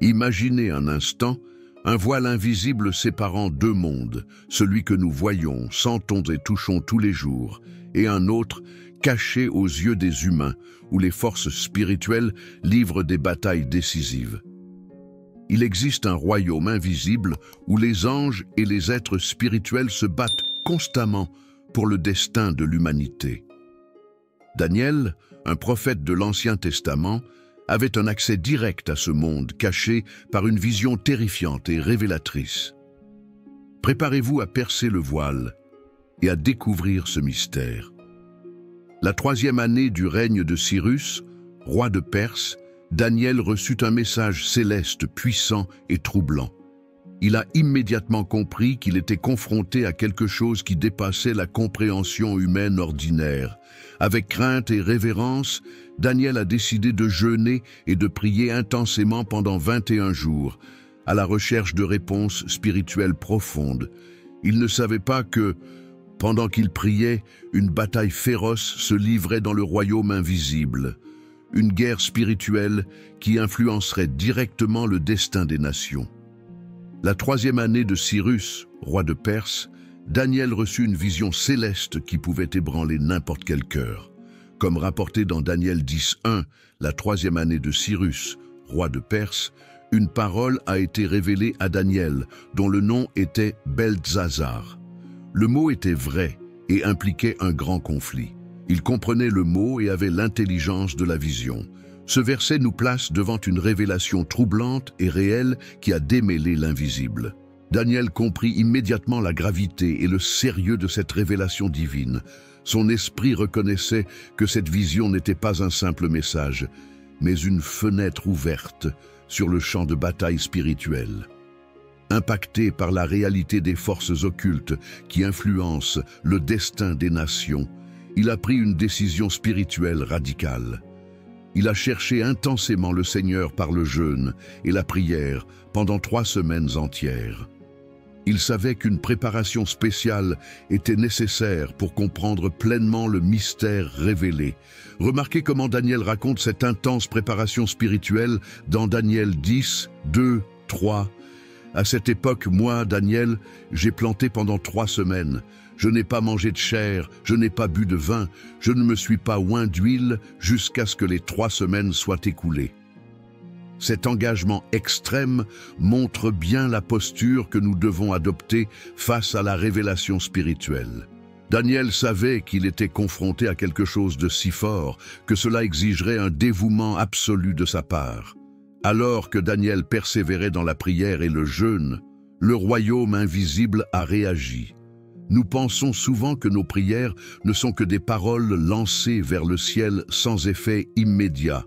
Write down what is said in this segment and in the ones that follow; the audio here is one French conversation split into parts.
Imaginez un instant un voile invisible séparant deux mondes, celui que nous voyons, sentons et touchons tous les jours, et un autre caché aux yeux des humains, où les forces spirituelles livrent des batailles décisives. Il existe un royaume invisible où les anges et les êtres spirituels se battent constamment pour le destin de l'humanité. Daniel, un prophète de l'Ancien Testament, avait un accès direct à ce monde caché par une vision terrifiante et révélatrice. Préparez-vous à percer le voile et à découvrir ce mystère. La 3e année du règne de Cyrus, roi de Perse, Daniel reçut un message céleste puissant et troublant. Il a immédiatement compris qu'il était confronté à quelque chose qui dépassait la compréhension humaine ordinaire. Avec crainte et révérence, Daniel a décidé de jeûner et de prier intensément pendant 21 jours, à la recherche de réponses spirituelles profondes. Il ne savait pas que, pendant qu'il priait, une bataille féroce se livrait dans le royaume invisible, une guerre spirituelle qui influencerait directement le destin des nations. La 3e année de Cyrus, roi de Perse, Daniel reçut une vision céleste qui pouvait ébranler n'importe quel cœur. Comme rapporté dans Daniel 10.1, la 3e année de Cyrus, roi de Perse, une parole a été révélée à Daniel, dont le nom était Beltzazar. Le mot était vrai et impliquait un grand conflit. Il comprenait le mot et avait l'intelligence de la vision. Ce verset nous place devant une révélation troublante et réelle qui a démêlé l'invisible. Daniel comprit immédiatement la gravité et le sérieux de cette révélation divine. Son esprit reconnaissait que cette vision n'était pas un simple message, mais une fenêtre ouverte sur le champ de bataille spirituelle. Impacté par la réalité des forces occultes qui influencent le destin des nations, il a pris une décision spirituelle radicale. Il a cherché intensément le Seigneur par le jeûne et la prière pendant 3 semaines entières. Il savait qu'une préparation spéciale était nécessaire pour comprendre pleinement le mystère révélé. Remarquez comment Daniel raconte cette intense préparation spirituelle dans Daniel 10, 2, 3. À cette époque, moi, Daniel, j'ai planté pendant 3 semaines. Je n'ai pas mangé de chair, je n'ai pas bu de vin, je ne me suis pas oint d'huile jusqu'à ce que les 3 semaines soient écoulées. Cet engagement extrême montre bien la posture que nous devons adopter face à la révélation spirituelle. Daniel savait qu'il était confronté à quelque chose de si fort que cela exigerait un dévouement absolu de sa part. Alors que Daniel persévérait dans la prière et le jeûne, le royaume invisible a réagi. Nous pensons souvent que nos prières ne sont que des paroles lancées vers le ciel sans effet immédiat.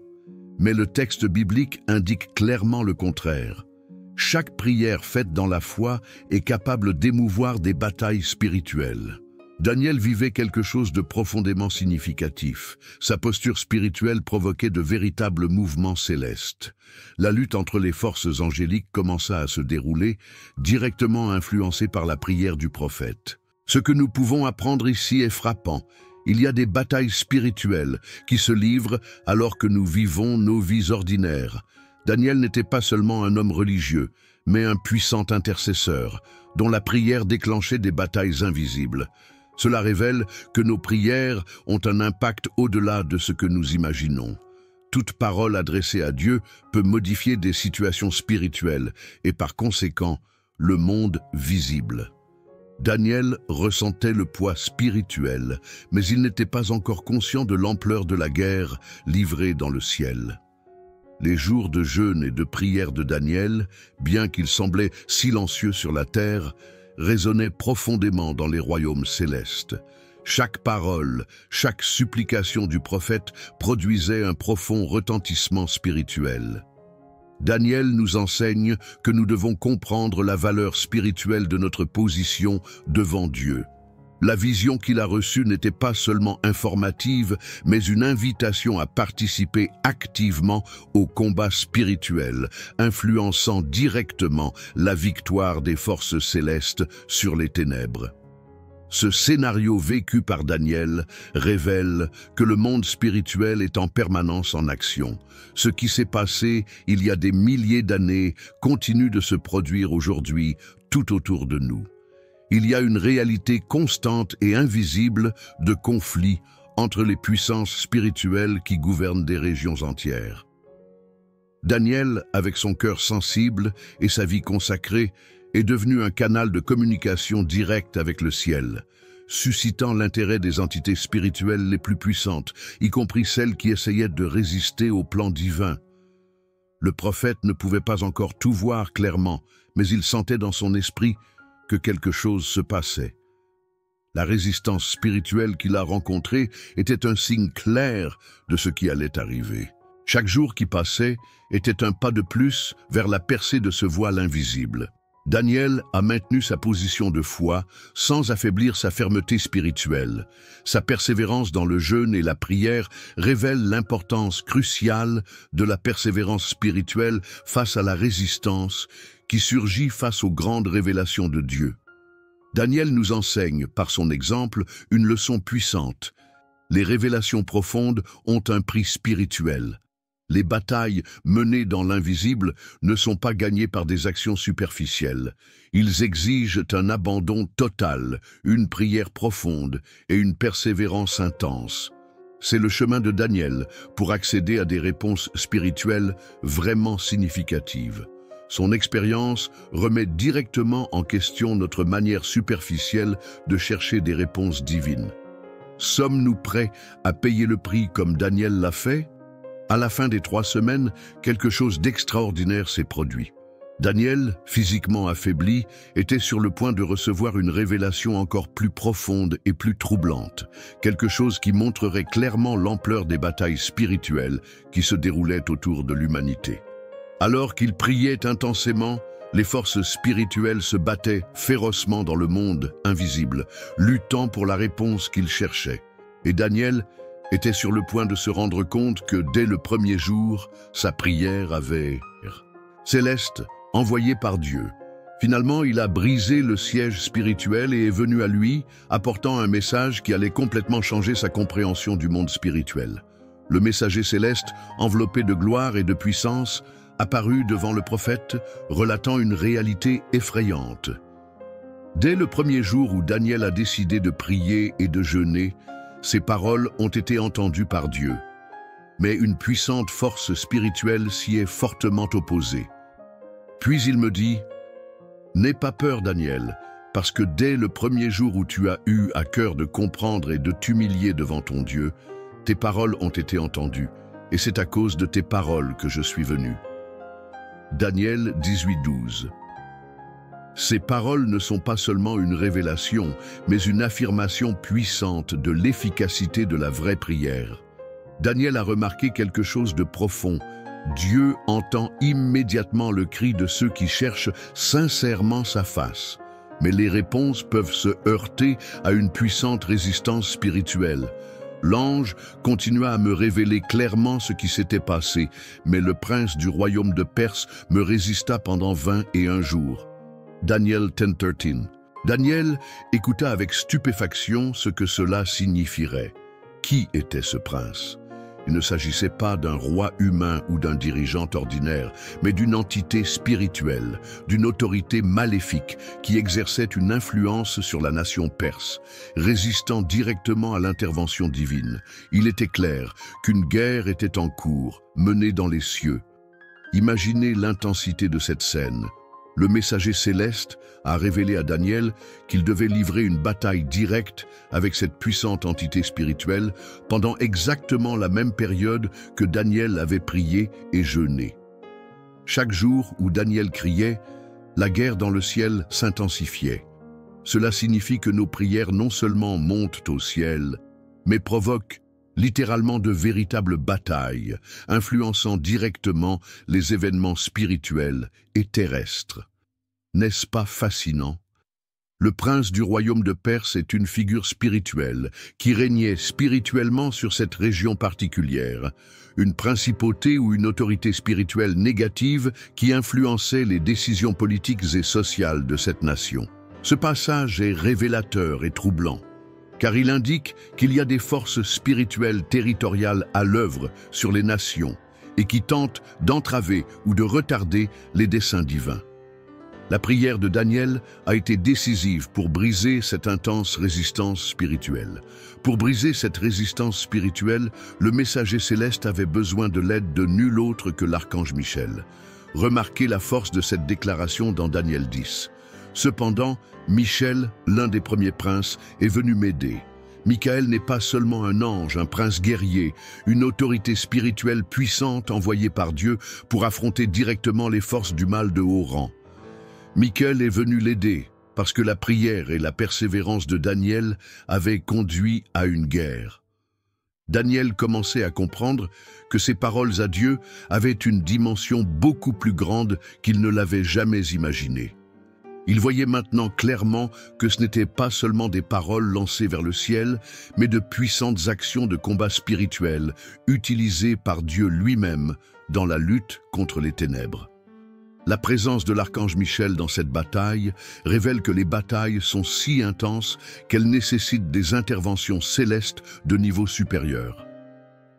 Mais le texte biblique indique clairement le contraire. Chaque prière faite dans la foi est capable d'émouvoir des batailles spirituelles. Daniel vivait quelque chose de profondément significatif. Sa posture spirituelle provoquait de véritables mouvements célestes. La lutte entre les forces angéliques commença à se dérouler, directement influencée par la prière du prophète. Ce que nous pouvons apprendre ici est frappant. Il y a des batailles spirituelles qui se livrent alors que nous vivons nos vies ordinaires. Daniel n'était pas seulement un homme religieux, mais un puissant intercesseur, dont la prière déclenchait des batailles invisibles. Cela révèle que nos prières ont un impact au-delà de ce que nous imaginons. Toute parole adressée à Dieu peut modifier des situations spirituelles et par conséquent, le monde visible. Daniel ressentait le poids spirituel, mais il n'était pas encore conscient de l'ampleur de la guerre livrée dans le ciel. Les jours de jeûne et de prière de Daniel, bien qu'ils semblaient silencieux sur la terre, résonnaient profondément dans les royaumes célestes. Chaque parole, chaque supplication du prophète produisait un profond retentissement spirituel. Daniel nous enseigne que nous devons comprendre la valeur spirituelle de notre position devant Dieu. La vision qu'il a reçue n'était pas seulement informative, mais une invitation à participer activement au combat spirituel, influençant directement la victoire des forces célestes sur les ténèbres. Ce scénario vécu par Daniel révèle que le monde spirituel est en permanence en action. Ce qui s'est passé il y a des milliers d'années continue de se produire aujourd'hui tout autour de nous. Il y a une réalité constante et invisible de conflit entre les puissances spirituelles qui gouvernent des régions entières. Daniel, avec son cœur sensible et sa vie consacrée, est devenu un canal de communication directe avec le ciel, suscitant l'intérêt des entités spirituelles les plus puissantes, y compris celles qui essayaient de résister au plan divin. Le prophète ne pouvait pas encore tout voir clairement, mais il sentait dans son esprit que quelque chose se passait. La résistance spirituelle qu'il a rencontrée était un signe clair de ce qui allait arriver. Chaque jour qui passait était un pas de plus vers la percée de ce voile invisible. Daniel a maintenu sa position de foi sans affaiblir sa fermeté spirituelle. Sa persévérance dans le jeûne et la prière révèle l'importance cruciale de la persévérance spirituelle face à la résistance qui surgit face aux grandes révélations de Dieu. Daniel nous enseigne, par son exemple, une leçon puissante. Les révélations profondes ont un prix spirituel. Les batailles menées dans l'invisible ne sont pas gagnées par des actions superficielles. Ils exigent un abandon total, une prière profonde et une persévérance intense. C'est le chemin de Daniel pour accéder à des réponses spirituelles vraiment significatives. Son expérience remet directement en question notre manière superficielle de chercher des réponses divines. Sommes-nous prêts à payer le prix comme Daniel l'a fait ? À la fin des 3 semaines, quelque chose d'extraordinaire s'est produit. Daniel, physiquement affaibli, était sur le point de recevoir une révélation encore plus profonde et plus troublante, quelque chose qui montrerait clairement l'ampleur des batailles spirituelles qui se déroulaient autour de l'humanité. Alors qu'il priait intensément, les forces spirituelles se battaient férocement dans le monde invisible, luttant pour la réponse qu'il cherchait. Et Daniel était sur le point de se rendre compte que dès le premier jour, sa prière avait céleste, envoyée par Dieu. Finalement, il a brisé le siège spirituel et est venu à lui, apportant un message qui allait complètement changer sa compréhension du monde spirituel. Le messager céleste, enveloppé de gloire et de puissance, apparut devant le prophète, relatant une réalité effrayante. Dès le premier jour où Daniel a décidé de prier et de jeûner, ces paroles ont été entendues par Dieu. Mais une puissante force spirituelle s'y est fortement opposée. Puis il me dit, « N'aie pas peur, Daniel, parce que dès le premier jour où tu as eu à cœur de comprendre et de t'humilier devant ton Dieu, tes paroles ont été entendues, et c'est à cause de tes paroles que je suis venu. » Daniel 18:12. Ces paroles ne sont pas seulement une révélation, mais une affirmation puissante de l'efficacité de la vraie prière. Daniel a remarqué quelque chose de profond. Dieu entend immédiatement le cri de ceux qui cherchent sincèrement sa face. Mais les réponses peuvent se heurter à une puissante résistance spirituelle. L'ange continua à me révéler clairement ce qui s'était passé, mais le prince du royaume de Perse me résista pendant 21 jours. Daniel 10:13. Daniel écouta avec stupéfaction ce que cela signifierait. Qui était ce prince? Il ne s'agissait pas d'un roi humain ou d'un dirigeant ordinaire, mais d'une entité spirituelle, d'une autorité maléfique qui exerçait une influence sur la nation perse, résistant directement à l'intervention divine. Il était clair qu'une guerre était en cours, menée dans les cieux. Imaginez l'intensité de cette scène. Le messager céleste a révélé à Daniel qu'il devait livrer une bataille directe avec cette puissante entité spirituelle pendant exactement la même période que Daniel avait prié et jeûné. Chaque jour où Daniel criait, la guerre dans le ciel s'intensifiait. Cela signifie que nos prières non seulement montent au ciel, mais provoquent littéralement de véritables batailles, influençant directement les événements spirituels et terrestres. N'est-ce pas fascinant? Le prince du royaume de Perse est une figure spirituelle qui régnait spirituellement sur cette région particulière, une principauté ou une autorité spirituelle négative qui influençait les décisions politiques et sociales de cette nation. Ce passage est révélateur et troublant, car il indique qu'il y a des forces spirituelles territoriales à l'œuvre sur les nations et qui tentent d'entraver ou de retarder les desseins divins. La prière de Daniel a été décisive pour briser cette intense résistance spirituelle. Pour briser cette résistance spirituelle, le messager céleste avait besoin de l'aide de nul autre que l'archange Michel. Remarquez la force de cette déclaration dans Daniel 10. Cependant, Michel, l'un des premiers princes, est venu m'aider. Michael n'est pas seulement un ange, un prince guerrier, une autorité spirituelle puissante envoyée par Dieu pour affronter directement les forces du mal de haut rang. Michael est venu l'aider parce que la prière et la persévérance de Daniel avaient conduit à une guerre. Daniel commençait à comprendre que ses paroles à Dieu avaient une dimension beaucoup plus grande qu'il ne l'avait jamais imaginée. Il voyait maintenant clairement que ce n'étaient pas seulement des paroles lancées vers le ciel, mais de puissantes actions de combat spirituel utilisées par Dieu lui-même dans la lutte contre les ténèbres. La présence de l'archange Michel dans cette bataille révèle que les batailles sont si intenses qu'elles nécessitent des interventions célestes de niveau supérieur.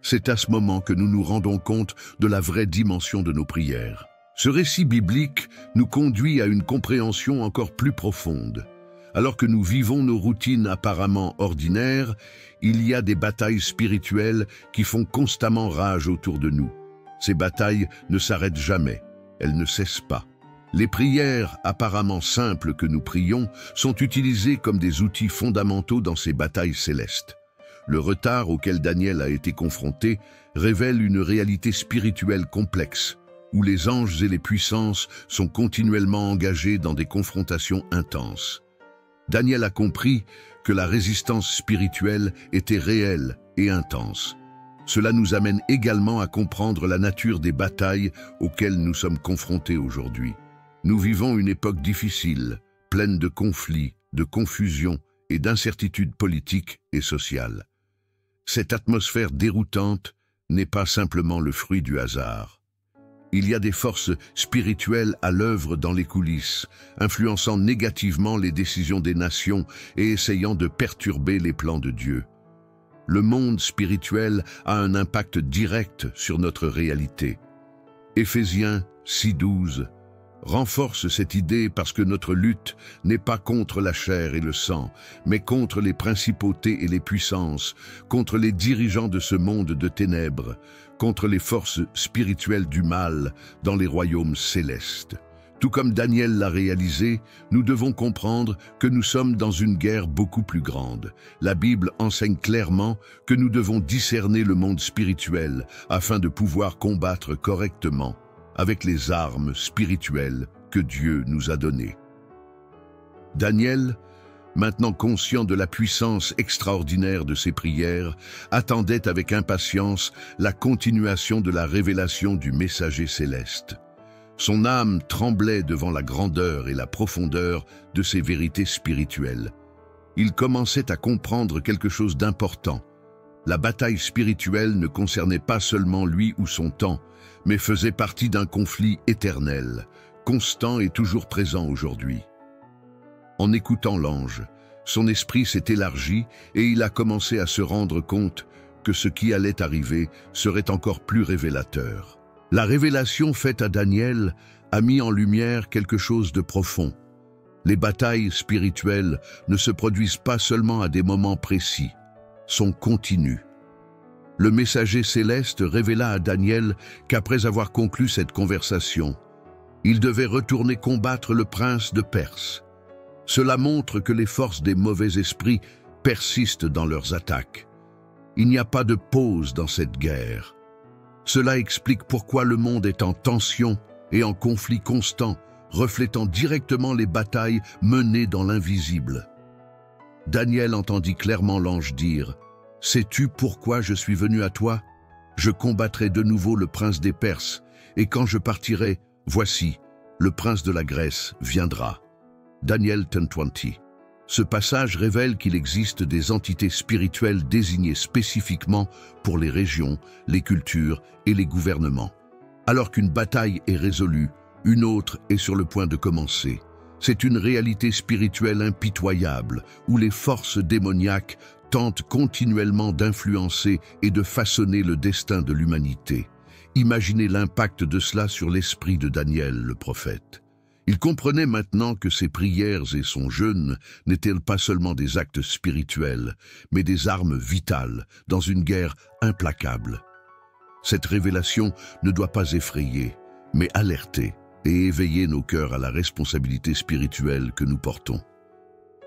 C'est à ce moment que nous nous rendons compte de la vraie dimension de nos prières. Ce récit biblique nous conduit à une compréhension encore plus profonde. Alors que nous vivons nos routines apparemment ordinaires, il y a des batailles spirituelles qui font constamment rage autour de nous. Ces batailles ne s'arrêtent jamais. Elles ne cessent pas. Les prières apparemment simples que nous prions sont utilisées comme des outils fondamentaux dans ces batailles célestes. Le retard auquel Daniel a été confronté révèle une réalité spirituelle complexe, où les anges et les puissances sont continuellement engagés dans des confrontations intenses. Daniel a compris que la résistance spirituelle était réelle et intense. Cela nous amène également à comprendre la nature des batailles auxquelles nous sommes confrontés aujourd'hui. Nous vivons une époque difficile, pleine de conflits, de confusion et d'incertitudes politiques et sociales. Cette atmosphère déroutante n'est pas simplement le fruit du hasard. Il y a des forces spirituelles à l'œuvre dans les coulisses, influençant négativement les décisions des nations et essayant de perturber les plans de Dieu. Le monde spirituel a un impact direct sur notre réalité. Éphésiens 6:12 renforce cette idée parce que notre lutte n'est pas contre la chair et le sang, mais contre les principautés et les puissances, contre les dirigeants de ce monde de ténèbres, contre les forces spirituelles du mal dans les royaumes célestes. Tout comme Daniel l'a réalisé, nous devons comprendre que nous sommes dans une guerre beaucoup plus grande. La Bible enseigne clairement que nous devons discerner le monde spirituel afin de pouvoir combattre correctement avec les armes spirituelles que Dieu nous a données. Daniel, maintenant conscient de la puissance extraordinaire de ses prières, attendait avec impatience la continuation de la révélation du messager céleste. Son âme tremblait devant la grandeur et la profondeur de ces vérités spirituelles. Il commençait à comprendre quelque chose d'important. La bataille spirituelle ne concernait pas seulement lui ou son temps, mais faisait partie d'un conflit éternel, constant et toujours présent aujourd'hui. En écoutant l'ange, son esprit s'est élargi et il a commencé à se rendre compte que ce qui allait arriver serait encore plus révélateur. La révélation faite à Daniel a mis en lumière quelque chose de profond. Les batailles spirituelles ne se produisent pas seulement à des moments précis, sont continues. Le messager céleste révéla à Daniel qu'après avoir conclu cette conversation, il devait retourner combattre le prince de Perse. Cela montre que les forces des mauvais esprits persistent dans leurs attaques. Il n'y a pas de pause dans cette guerre. Cela explique pourquoi le monde est en tension et en conflit constant, reflétant directement les batailles menées dans l'invisible. Daniel entendit clairement l'ange dire « Sais-tu pourquoi je suis venu à toi? Je combattrai de nouveau le prince des Perses, et quand je partirai, voici, le prince de la Grèce viendra. » Daniel 10:20. Ce passage révèle qu'il existe des entités spirituelles désignées spécifiquement pour les régions, les cultures et les gouvernements. Alors qu'une bataille est résolue, une autre est sur le point de commencer. C'est une réalité spirituelle impitoyable où les forces démoniaques tentent continuellement d'influencer et de façonner le destin de l'humanité. Imaginez l'impact de cela sur l'esprit de Daniel, le prophète. Il comprenait maintenant que ses prières et son jeûne n'étaient pas seulement des actes spirituels, mais des armes vitales dans une guerre implacable. Cette révélation ne doit pas effrayer, mais alerter et éveiller nos cœurs à la responsabilité spirituelle que nous portons.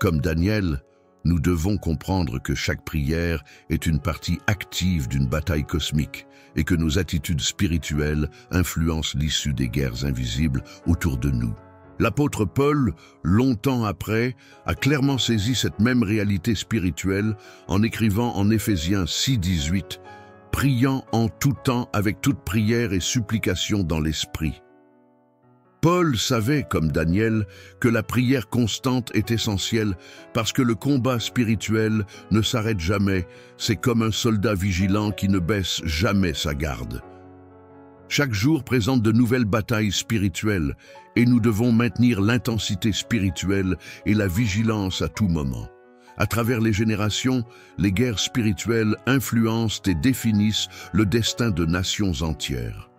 Comme Daniel, nous devons comprendre que chaque prière est une partie active d'une bataille cosmique et que nos attitudes spirituelles influencent l'issue des guerres invisibles autour de nous. L'apôtre Paul, longtemps après, a clairement saisi cette même réalité spirituelle en écrivant en Éphésiens 6:18 « Priant en tout temps avec toute prière et supplication dans l'esprit ». Paul savait, comme Daniel, que la prière constante est essentielle parce que le combat spirituel ne s'arrête jamais, c'est comme un soldat vigilant qui ne baisse jamais sa garde. Chaque jour présente de nouvelles batailles spirituelles et nous devons maintenir l'intensité spirituelle et la vigilance à tout moment. À travers les générations, les guerres spirituelles influencent et définissent le destin de nations entières.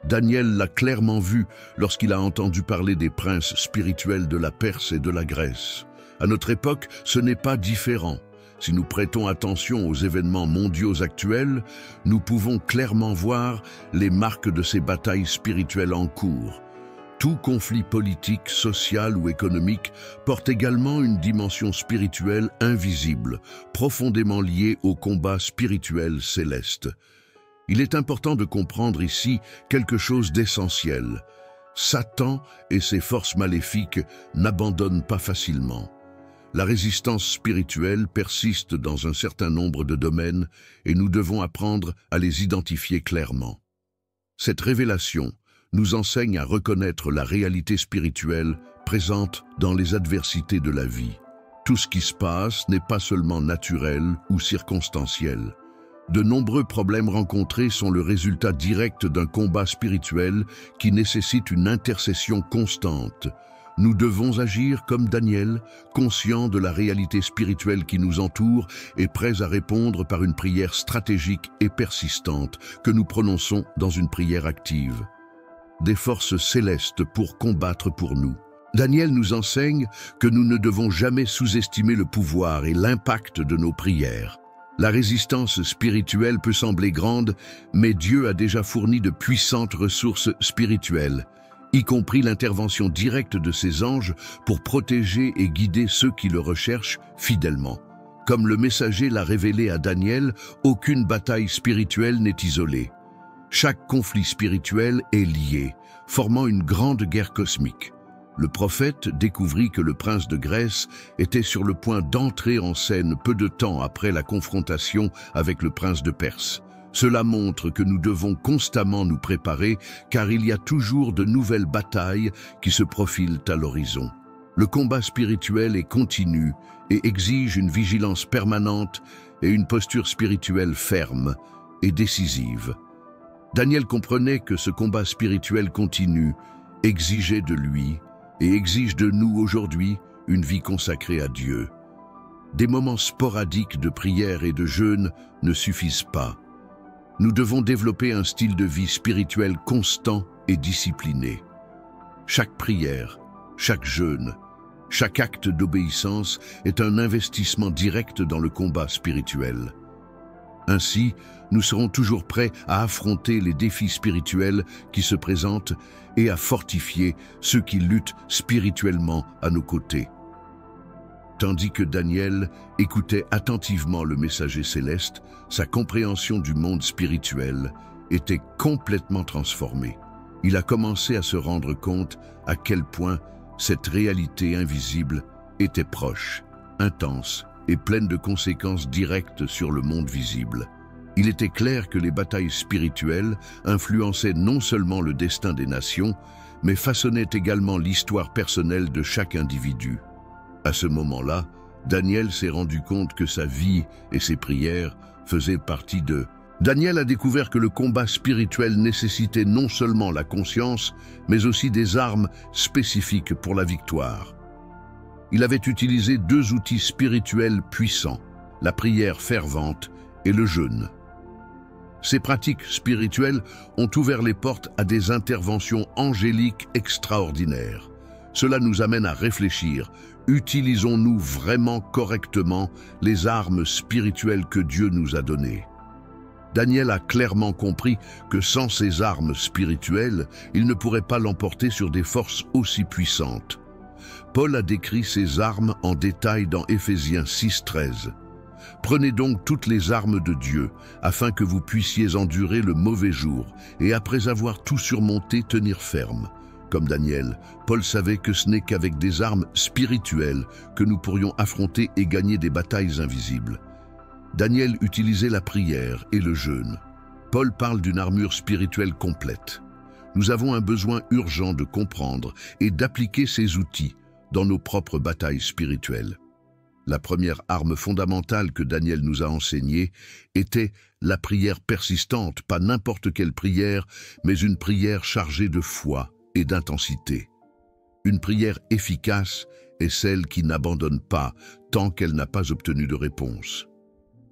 Daniel l'a clairement vu lorsqu'il a entendu parler des princes spirituels de la Perse et de la Grèce. À notre époque, ce n'est pas différent. Si nous prêtons attention aux événements mondiaux actuels, nous pouvons clairement voir les marques de ces batailles spirituelles en cours. Tout conflit politique, social ou économique porte également une dimension spirituelle invisible, profondément liée au combat spirituel céleste. Il est important de comprendre ici quelque chose d'essentiel. Satan et ses forces maléfiques n'abandonnent pas facilement. La résistance spirituelle persiste dans un certain nombre de domaines et nous devons apprendre à les identifier clairement. Cette révélation nous enseigne à reconnaître la réalité spirituelle présente dans les adversités de la vie. Tout ce qui se passe n'est pas seulement naturel ou circonstanciel. De nombreux problèmes rencontrés sont le résultat direct d'un combat spirituel qui nécessite une intercession constante. Nous devons agir comme Daniel, conscients de la réalité spirituelle qui nous entoure et prêts à répondre par une prière stratégique et persistante que nous prononçons dans une prière active. Des forces célestes pour combattre pour nous. Daniel nous enseigne que nous ne devons jamais sous-estimer le pouvoir et l'impact de nos prières. La résistance spirituelle peut sembler grande, mais Dieu a déjà fourni de puissantes ressources spirituelles, y compris l'intervention directe de ses anges pour protéger et guider ceux qui le recherchent fidèlement. Comme le messager l'a révélé à Daniel, aucune bataille spirituelle n'est isolée. Chaque conflit spirituel est lié, formant une grande guerre cosmique. Le prophète découvrit que le prince de Grèce était sur le point d'entrer en scène peu de temps après la confrontation avec le prince de Perse. Cela montre que nous devons constamment nous préparer car il y a toujours de nouvelles batailles qui se profilent à l'horizon. Le combat spirituel est continu et exige une vigilance permanente et une posture spirituelle ferme et décisive. Daniel comprenait que ce combat spirituel continu exigeait de lui et exige de nous aujourd'hui une vie consacrée à Dieu. Des moments sporadiques de prière et de jeûne ne suffisent pas. Nous devons développer un style de vie spirituel constant et discipliné. Chaque prière, chaque jeûne, chaque acte d'obéissance est un investissement direct dans le combat spirituel. Ainsi, nous serons toujours prêts à affronter les défis spirituels qui se présentent et à fortifier ceux qui luttent spirituellement à nos côtés. Tandis que Daniel écoutait attentivement le messager céleste, sa compréhension du monde spirituel était complètement transformée. Il a commencé à se rendre compte à quel point cette réalité invisible était proche, intense et pleine de conséquences directes sur le monde visible. Il était clair que les batailles spirituelles influençaient non seulement le destin des nations, mais façonnaient également l'histoire personnelle de chaque individu. À ce moment-là, Daniel s'est rendu compte que sa vie et ses prières faisaient partie de Daniel a découvert que le combat spirituel nécessitait non seulement la conscience, mais aussi des armes spécifiques pour la victoire. Il avait utilisé deux outils spirituels puissants, la prière fervente et le jeûne. Ces pratiques spirituelles ont ouvert les portes à des interventions angéliques extraordinaires. Cela nous amène à réfléchir. Utilisons-nous vraiment correctement les armes spirituelles que Dieu nous a données? Daniel a clairement compris que sans ces armes spirituelles, il ne pourrait pas l'emporter sur des forces aussi puissantes. Paul a décrit ces armes en détail dans Éphésiens 6,13. Prenez donc toutes les armes de Dieu, afin que vous puissiez endurer le mauvais jour, et après avoir tout surmonté, tenir ferme. Comme Daniel, Paul savait que ce n'est qu'avec des armes spirituelles que nous pourrions affronter et gagner des batailles invisibles. Daniel utilisait la prière et le jeûne. Paul parle d'une armure spirituelle complète. Nous avons un besoin urgent de comprendre et d'appliquer ces outils dans nos propres batailles spirituelles. La première arme fondamentale que Daniel nous a enseignée était la prière persistante, pas n'importe quelle prière, mais une prière chargée de foi et d'intensité. Une prière efficace est celle qui n'abandonne pas tant qu'elle n'a pas obtenu de réponse.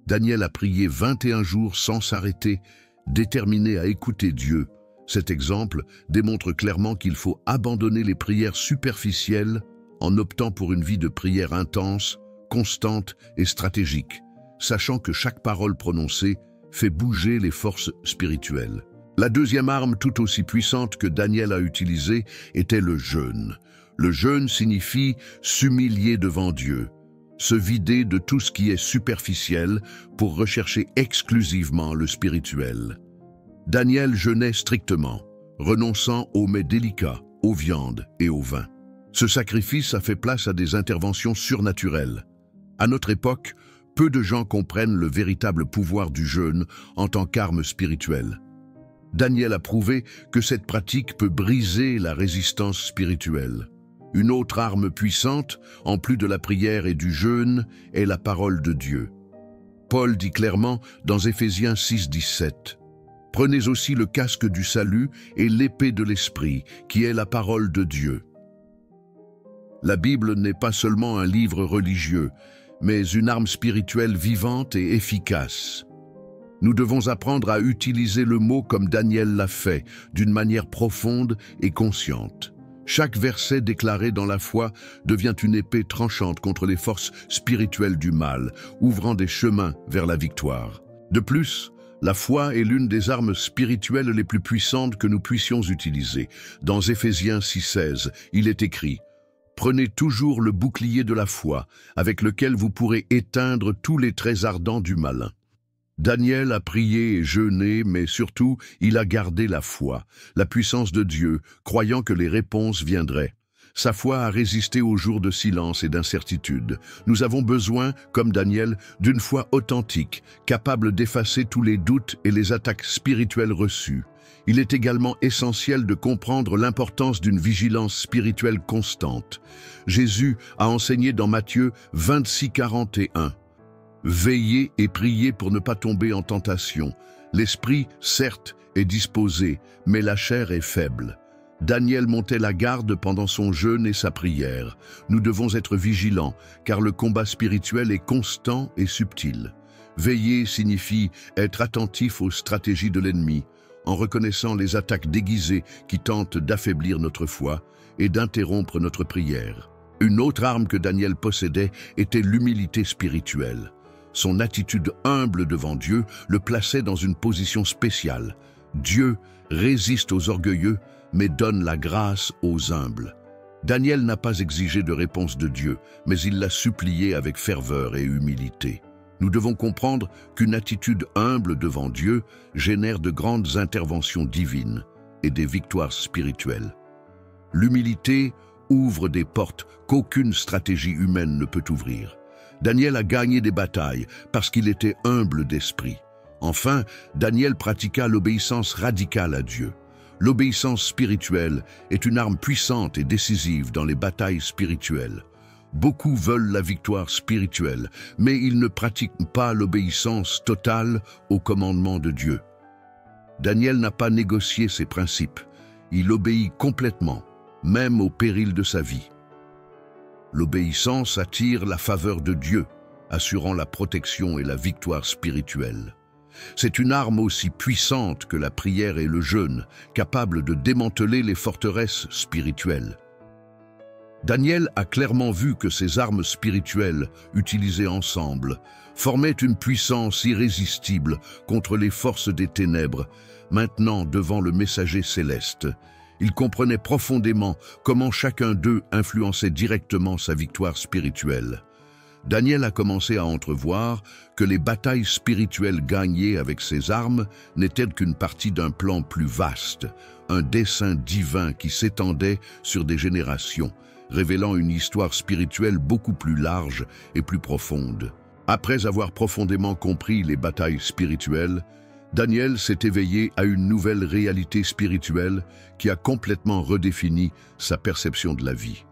Daniel a prié 21 jours sans s'arrêter, déterminé à écouter Dieu. Cet exemple démontre clairement qu'il faut abandonner les prières superficielles en optant pour une vie de prière intense, constante et stratégique, sachant que chaque parole prononcée fait bouger les forces spirituelles. La deuxième arme, tout aussi puissante que Daniel a utilisée, était le jeûne. Le jeûne signifie s'humilier devant Dieu, se vider de tout ce qui est superficiel pour rechercher exclusivement le spirituel. Daniel jeûnait strictement, renonçant aux mets délicats, aux viandes et au vin. Ce sacrifice a fait place à des interventions surnaturelles. À notre époque, peu de gens comprennent le véritable pouvoir du jeûne en tant qu'arme spirituelle. Daniel a prouvé que cette pratique peut briser la résistance spirituelle. Une autre arme puissante, en plus de la prière et du jeûne, est la parole de Dieu. Paul dit clairement dans Éphésiens 6,17 « Prenez aussi le casque du salut et l'épée de l'esprit, qui est la parole de Dieu. » La Bible n'est pas seulement un livre religieux, mais une arme spirituelle vivante et efficace. Nous devons apprendre à utiliser le mot comme Daniel l'a fait, d'une manière profonde et consciente. Chaque verset déclaré dans la foi devient une épée tranchante contre les forces spirituelles du mal, ouvrant des chemins vers la victoire. De plus, la foi est l'une des armes spirituelles les plus puissantes que nous puissions utiliser. Dans Éphésiens 6,16, il est écrit « Prenez toujours le bouclier de la foi, avec lequel vous pourrez éteindre tous les traits ardents du malin. » Daniel a prié et jeûné, mais surtout, il a gardé la foi, la puissance de Dieu, croyant que les réponses viendraient. Sa foi a résisté aux jours de silence et d'incertitude. Nous avons besoin, comme Daniel, d'une foi authentique, capable d'effacer tous les doutes et les attaques spirituelles reçues. Il est également essentiel de comprendre l'importance d'une vigilance spirituelle constante. Jésus a enseigné dans Matthieu 26,41. Veillez et priez pour ne pas tomber en tentation. L'esprit, certes, est disposé, mais la chair est faible. Daniel montait la garde pendant son jeûne et sa prière. Nous devons être vigilants, car le combat spirituel est constant et subtil. Veiller signifie être attentif aux stratégies de l'ennemi, en reconnaissant les attaques déguisées qui tentent d'affaiblir notre foi et d'interrompre notre prière. Une autre arme que Daniel possédait était l'humilité spirituelle. Son attitude humble devant Dieu le plaçait dans une position spéciale. Dieu résiste aux orgueilleux, mais donne la grâce aux humbles. Daniel n'a pas exigé de réponse de Dieu, mais il l'a supplié avec ferveur et humilité. Nous devons comprendre qu'une attitude humble devant Dieu génère de grandes interventions divines et des victoires spirituelles. L'humilité ouvre des portes qu'aucune stratégie humaine ne peut ouvrir. Daniel a gagné des batailles parce qu'il était humble d'esprit. Enfin, Daniel pratiqua l'obéissance radicale à Dieu. L'obéissance spirituelle est une arme puissante et décisive dans les batailles spirituelles. Beaucoup veulent la victoire spirituelle, mais ils ne pratiquent pas l'obéissance totale au commandement de Dieu. Daniel n'a pas négocié ses principes. Il obéit complètement, même au péril de sa vie. L'obéissance attire la faveur de Dieu, assurant la protection et la victoire spirituelle. C'est une arme aussi puissante que la prière et le jeûne, capable de démanteler les forteresses spirituelles. Daniel a clairement vu que ces armes spirituelles, utilisées ensemble, formaient une puissance irrésistible contre les forces des ténèbres. Maintenant, devant le messager céleste, il comprenait profondément comment chacun d'eux influençait directement sa victoire spirituelle. Daniel a commencé à entrevoir que les batailles spirituelles gagnées avec ces armes n'étaient qu'une partie d'un plan plus vaste, un dessein divin qui s'étendait sur des générations, révélant une histoire spirituelle beaucoup plus large et plus profonde. Après avoir profondément compris les batailles spirituelles, Daniel s'est éveillé à une nouvelle réalité spirituelle qui a complètement redéfini sa perception de la vie.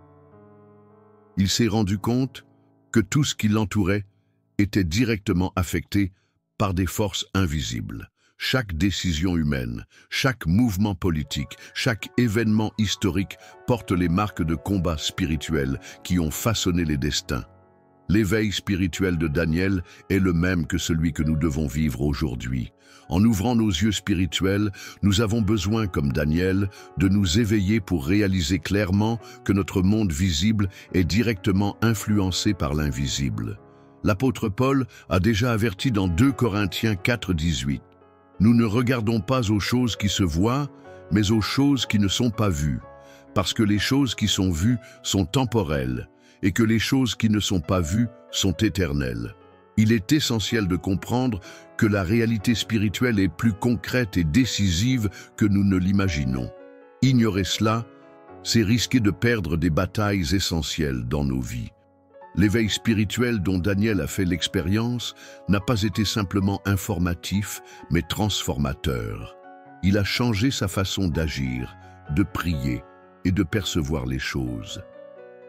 Il s'est rendu compte que tout ce qui l'entourait était directement affecté par des forces invisibles. Chaque décision humaine, chaque mouvement politique, chaque événement historique porte les marques de combats spirituels qui ont façonné les destins. L'éveil spirituel de Daniel est le même que celui que nous devons vivre aujourd'hui. En ouvrant nos yeux spirituels, nous avons besoin, comme Daniel, de nous éveiller pour réaliser clairement que notre monde visible est directement influencé par l'invisible. L'apôtre Paul a déjà averti dans 2 Corinthiens 4:18. Nous ne regardons pas aux choses qui se voient, mais aux choses qui ne sont pas vues, parce que les choses qui sont vues sont temporelles, et que les choses qui ne sont pas vues sont éternelles. Il est essentiel de comprendre que la réalité spirituelle est plus concrète et décisive que nous ne l'imaginons. Ignorer cela, c'est risquer de perdre des batailles essentielles dans nos vies. L'éveil spirituel dont Daniel a fait l'expérience n'a pas été simplement informatif, mais transformateur. Il a changé sa façon d'agir, de prier et de percevoir les choses.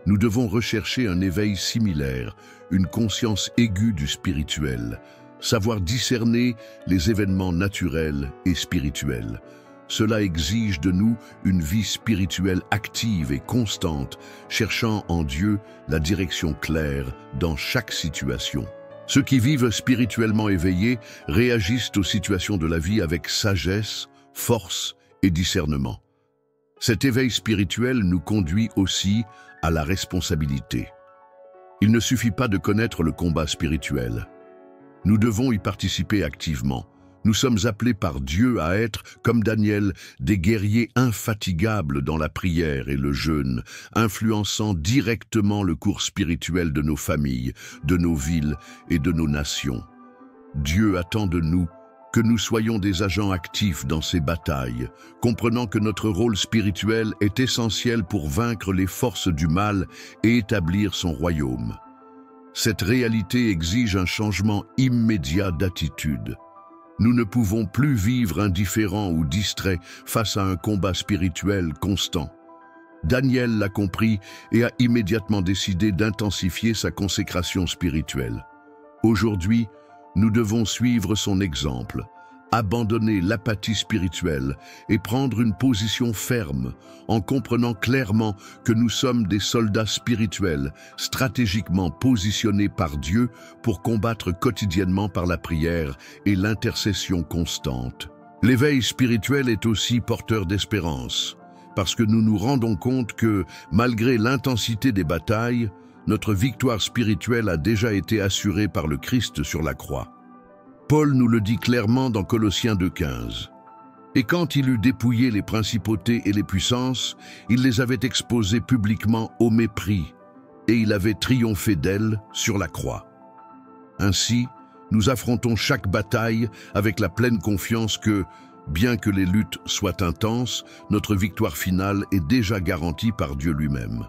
Nous devons rechercher un éveil similaire, une conscience aiguë du spirituel, savoir discerner les événements naturels et spirituels. Cela exige de nous une vie spirituelle active et constante, cherchant en Dieu la direction claire dans chaque situation. Ceux qui vivent spirituellement éveillés réagissent aux situations de la vie avec sagesse, force et discernement. Cet éveil spirituel nous conduit aussi à la responsabilité. Il ne suffit pas de connaître le combat spirituel. Nous devons y participer activement. Nous sommes appelés par Dieu à être, comme Daniel, des guerriers infatigables dans la prière et le jeûne, influençant directement le cours spirituel de nos familles, de nos villes et de nos nations. Dieu attend de nous que nous soyons des agents actifs dans ces batailles, comprenant que notre rôle spirituel est essentiel pour vaincre les forces du mal et établir son royaume. Cette réalité exige un changement immédiat d'attitude. Nous ne pouvons plus vivre indifférents ou distraits face à un combat spirituel constant. Daniel l'a compris et a immédiatement décidé d'intensifier sa consécration spirituelle. Aujourd'hui, nous devons suivre son exemple, abandonner l'apathie spirituelle et prendre une position ferme en comprenant clairement que nous sommes des soldats spirituels stratégiquement positionnés par Dieu pour combattre quotidiennement par la prière et l'intercession constante. L'éveil spirituel est aussi porteur d'espérance, parce que nous nous rendons compte que, malgré l'intensité des batailles, notre victoire spirituelle a déjà été assurée par le Christ sur la croix. Paul nous le dit clairement dans Colossiens 2:15. Et quand il eut dépouillé les principautés et les puissances, il les avait exposées publiquement au mépris, et il avait triomphé d'elles sur la croix. Ainsi, nous affrontons chaque bataille avec la pleine confiance que, bien que les luttes soient intenses, notre victoire finale est déjà garantie par Dieu lui-même.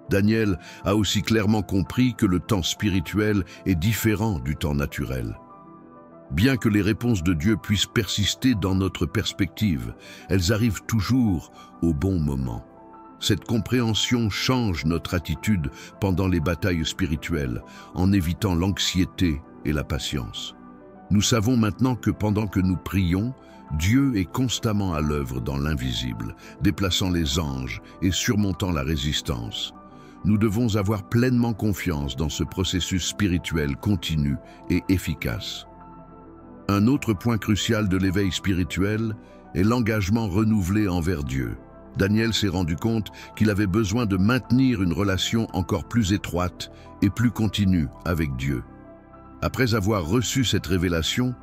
Daniel a aussi clairement compris que le temps spirituel est différent du temps naturel. Bien que les réponses de Dieu puissent persister dans notre perspective, elles arrivent toujours au bon moment. Cette compréhension change notre attitude pendant les batailles spirituelles, en évitant l'anxiété et la patience. Nous savons maintenant que pendant que nous prions, Dieu est constamment à l'œuvre dans l'invisible, déplaçant les anges et surmontant la résistance. Nous devons avoir pleinement confiance dans ce processus spirituel continu et efficace. Un autre point crucial de l'éveil spirituel est l'engagement renouvelé envers Dieu. Daniel s'est rendu compte qu'il avait besoin de maintenir une relation encore plus étroite et plus continue avec Dieu. Après avoir reçu cette révélation,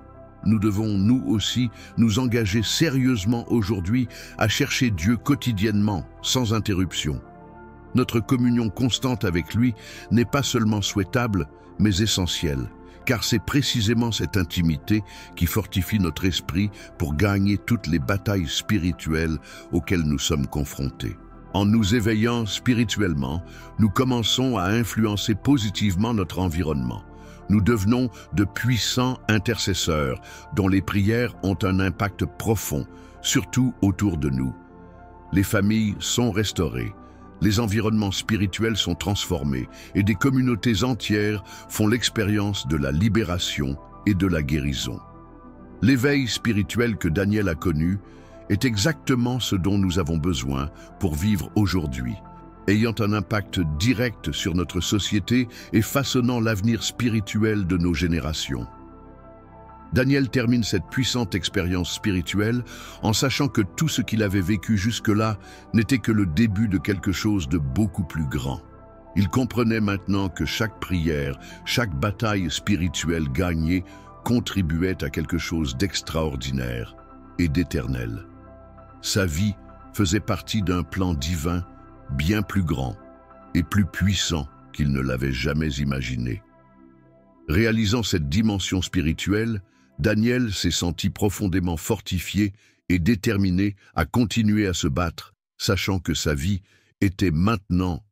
nous devons, nous aussi, nous engager sérieusement aujourd'hui à chercher Dieu quotidiennement, sans interruption. Notre communion constante avec lui n'est pas seulement souhaitable, mais essentielle, car c'est précisément cette intimité qui fortifie notre esprit pour gagner toutes les batailles spirituelles auxquelles nous sommes confrontés. En nous éveillant spirituellement, nous commençons à influencer positivement notre environnement. Nous devenons de puissants intercesseurs dont les prières ont un impact profond, surtout autour de nous. Les familles sont restaurées, les environnements spirituels sont transformés et des communautés entières font l'expérience de la libération et de la guérison. L'éveil spirituel que Daniel a connu est exactement ce dont nous avons besoin pour vivre aujourd'hui, ayant un impact direct sur notre société et façonnant l'avenir spirituel de nos générations. Daniel termine cette puissante expérience spirituelle en sachant que tout ce qu'il avait vécu jusque-là n'était que le début de quelque chose de beaucoup plus grand. Il comprenait maintenant que chaque prière, chaque bataille spirituelle gagnée contribuait à quelque chose d'extraordinaire et d'éternel. Sa vie faisait partie d'un plan divin bien plus grand et plus puissant qu'il ne l'avait jamais imaginé. Réalisant cette dimension spirituelle, Daniel s'est senti profondément fortifié et déterminé à continuer à se battre, sachant que sa vie était maintenant